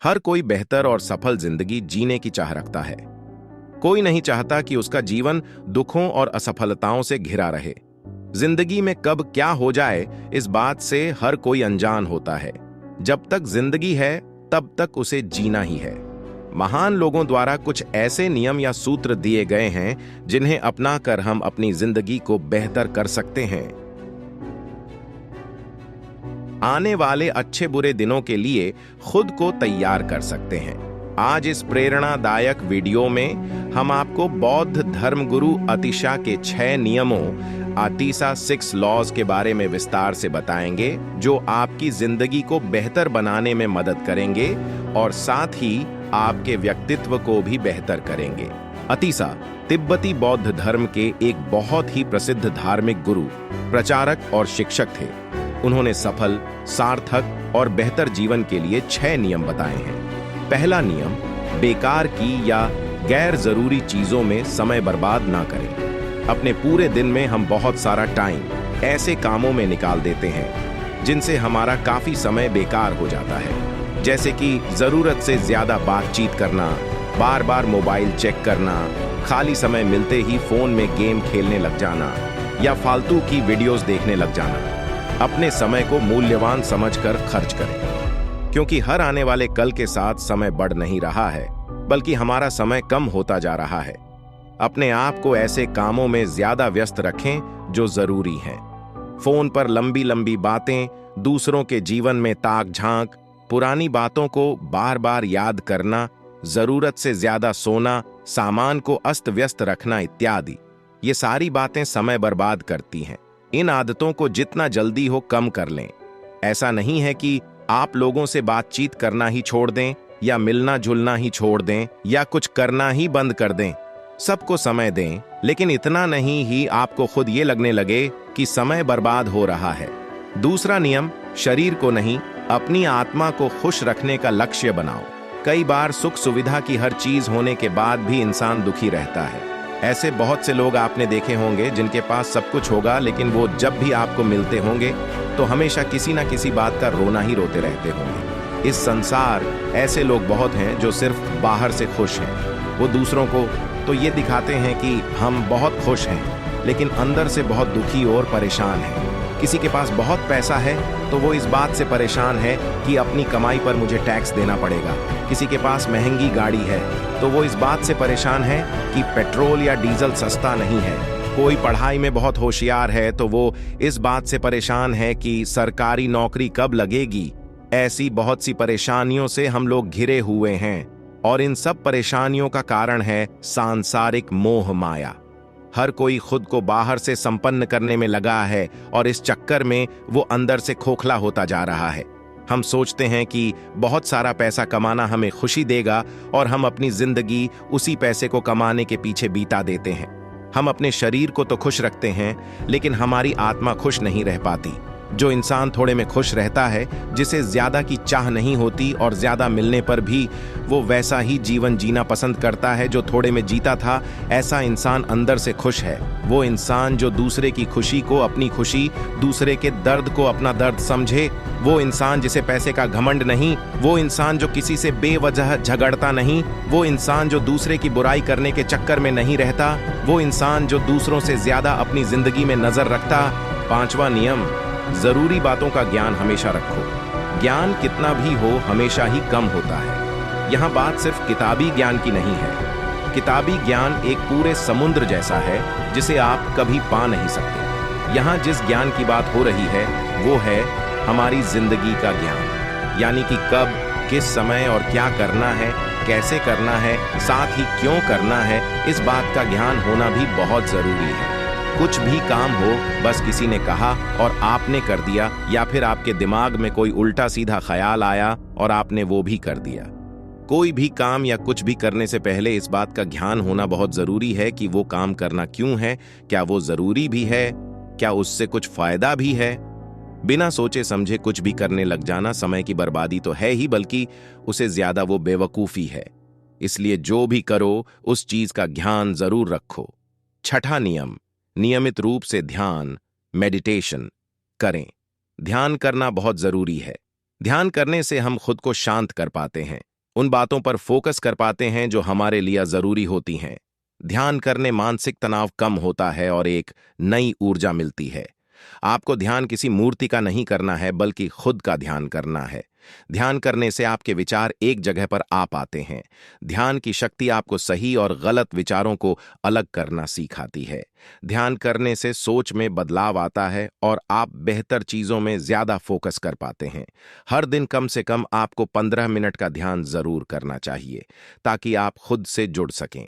हर कोई बेहतर और सफल जिंदगी जीने की चाह रखता है। कोई नहीं चाहता कि उसका जीवन दुखों और असफलताओं से घिरा रहे। जिंदगी में कब क्या हो जाए इस बात से हर कोई अनजान होता है। जब तक जिंदगी है तब तक उसे जीना ही है। महान लोगों द्वारा कुछ ऐसे नियम या सूत्र दिए गए हैं जिन्हें अपनाकर हम अपनी जिंदगी को बेहतर कर सकते हैं। आने वाले अच्छे बुरे दिनों के लिए खुद को तैयार कर सकते हैं। आज इस प्रेरणादायक वीडियो में हम आपको बौद्ध धर्मगुरु अतिशा के 6 नियमों अतिशा 6 लॉज के बारे में विस्तार से बताएंगे, जो आपकी जिंदगी को बेहतर बनाने में मदद करेंगे और साथ ही आपके व्यक्तित्व को भी बेहतर करेंगे। अतिशा तिब्बती बौद्ध धर्म के एक बहुत ही प्रसिद्ध धार्मिक गुरु, प्रचारक और शिक्षक थे। उन्होंने सफल, सार्थक और बेहतर जीवन के लिए 6 नियम बताए हैं। पहला नियम, बेकार की या गैर जरूरी चीजों में समय बर्बाद ना करें। अपने पूरे दिन में हम बहुत सारा टाइम ऐसे कामों में निकाल देते हैं जिनसे हमारा काफी समय बेकार हो जाता है, जैसे कि जरूरत से ज्यादा बातचीत करना, बार बार मोबाइल चेक करना, खाली समय मिलते ही फोन में गेम खेलने लग जाना या फालतू की वीडियोस देखने लग जाना। अपने समय को मूल्यवान समझकर खर्च करें, क्योंकि हर आने वाले कल के साथ समय बढ़ नहीं रहा है, बल्कि हमारा समय कम होता जा रहा है। अपने आप को ऐसे कामों में ज्यादा व्यस्त रखें जो जरूरी हैं। फोन पर लंबी लंबी बातें, दूसरों के जीवन में ताक झांक, पुरानी बातों को बार बार याद करना, जरूरत से ज्यादा सोना, सामान को अस्त व्यस्त रखना इत्यादि, ये सारी बातें समय बर्बाद करती हैं। इन आदतों को जितना जल्दी हो कम कर लें। ऐसा नहीं है कि आप लोगों से बातचीत करना ही छोड़ दें या मिलना जुलना ही छोड़ दें या कुछ करना ही बंद कर दें। सबको समय दें, लेकिन इतना नहीं ही आपको खुद ये लगने लगे कि समय बर्बाद हो रहा है। दूसरा नियम, शरीर को नहीं, अपनी आत्मा को खुश रखने का लक्ष्य बनाओ। कई बार सुख सुविधा की हर चीज होने के बाद भी इंसान दुखी रहता है। ऐसे बहुत से लोग आपने देखे होंगे जिनके पास सब कुछ होगा, लेकिन वो जब भी आपको मिलते होंगे तो हमेशा किसी ना किसी बात का रोना ही रोते रहते होंगे। इस संसार ऐसे लोग बहुत हैं जो सिर्फ बाहर से खुश हैं। वो दूसरों को तो ये दिखाते हैं कि हम बहुत खुश हैं, लेकिन अंदर से बहुत दुखी और परेशान हैं। किसी के पास बहुत पैसा है तो वो इस बात से परेशान है कि अपनी कमाई पर मुझे टैक्स देना पड़ेगा। किसी के पास महंगी गाड़ी है तो वो इस बात से परेशान है कि पेट्रोल या डीजल सस्ता नहीं है। कोई पढ़ाई में बहुत होशियार है तो वो इस बात से परेशान है कि सरकारी नौकरी कब लगेगी। ऐसी बहुत सी परेशानियों से हम लोग घिरे हुए हैं, और इन सब परेशानियों का कारण है सांसारिक मोह माया। हर कोई खुद को बाहर से संपन्न करने में लगा है और इस चक्कर में वो अंदर से खोखला होता जा रहा है। हम सोचते हैं कि बहुत सारा पैसा कमाना हमें खुशी देगा और हम अपनी जिंदगी उसी पैसे को कमाने के पीछे बीता देते हैं। हम अपने शरीर को तो खुश रखते हैं, लेकिन हमारी आत्मा खुश नहीं रह पाती। जो इंसान थोड़े में खुश रहता है, जिसे ज्यादा की चाह नहीं होती और ज्यादा मिलने पर भी वो वैसा ही जीवन जीना पसंद करता है जो थोड़े में जीता था, ऐसा इंसान अंदर से खुश है। वो इंसान जो दूसरे की खुशी को अपनी खुशी, दूसरे के दर्द को अपना दर्द समझे, वो इंसान जिसे पैसे का घमंड नहीं, वो इंसान जो किसी से बेवजह झगड़ता नहीं, वो इंसान जो दूसरे की बुराई करने के चक्कर में नहीं रहता, वो इंसान जो दूसरों से ज्यादा अपनी जिंदगी में नजर रखता। 5वां नियम, जरूरी बातों का ज्ञान हमेशा रखो। ज्ञान कितना भी हो हमेशा ही कम होता है। यहाँ बात सिर्फ किताबी ज्ञान की नहीं है। किताबी ज्ञान एक पूरे समुद्र जैसा है जिसे आप कभी पा नहीं सकते। यहाँ जिस ज्ञान की बात हो रही है वो है हमारी जिंदगी का ज्ञान, यानी कि कब, किस समय और क्या करना है, कैसे करना है, साथ ही क्यों करना है, इस बात का ज्ञान होना भी बहुत जरूरी है। कुछ भी काम हो, बस किसी ने कहा और आपने कर दिया, या फिर आपके दिमाग में कोई उल्टा सीधा ख्याल आया और आपने वो भी कर दिया। कोई भी काम या कुछ भी करने से पहले इस बात का ज्ञान होना बहुत जरूरी है कि वो काम करना क्यों है, क्या वो जरूरी भी है, क्या उससे कुछ फायदा भी है। बिना सोचे समझे कुछ भी करने लग जाना समय की बर्बादी तो है ही, बल्कि उसे ज्यादा वो बेवकूफी है। इसलिए जो भी करो उस चीज का ध्यान जरूर रखो। 6ठा नियम, नियमित रूप से ध्यान, मेडिटेशन करें। ध्यान करना बहुत जरूरी है। ध्यान करने से हम खुद को शांत कर पाते हैं। उन बातों पर फोकस कर पाते हैं जो हमारे लिए जरूरी होती हैं। ध्यान करने मानसिक तनाव कम होता है और एक नई ऊर्जा मिलती है। आपको ध्यान किसी मूर्ति का नहीं करना है, बल्कि खुद का ध्यान करना है। ध्यान करने से आपके विचार एक जगह पर आ पाते हैं। ध्यान की शक्ति आपको सही और गलत विचारों को अलग करना सिखाती है। ध्यान करने से सोच में बदलाव आता है और आप बेहतर चीजों में ज्यादा फोकस कर पाते हैं। हर दिन कम से कम आपको 15 मिनट का ध्यान जरूर करना चाहिए, ताकि आप खुद से जुड़ सकें।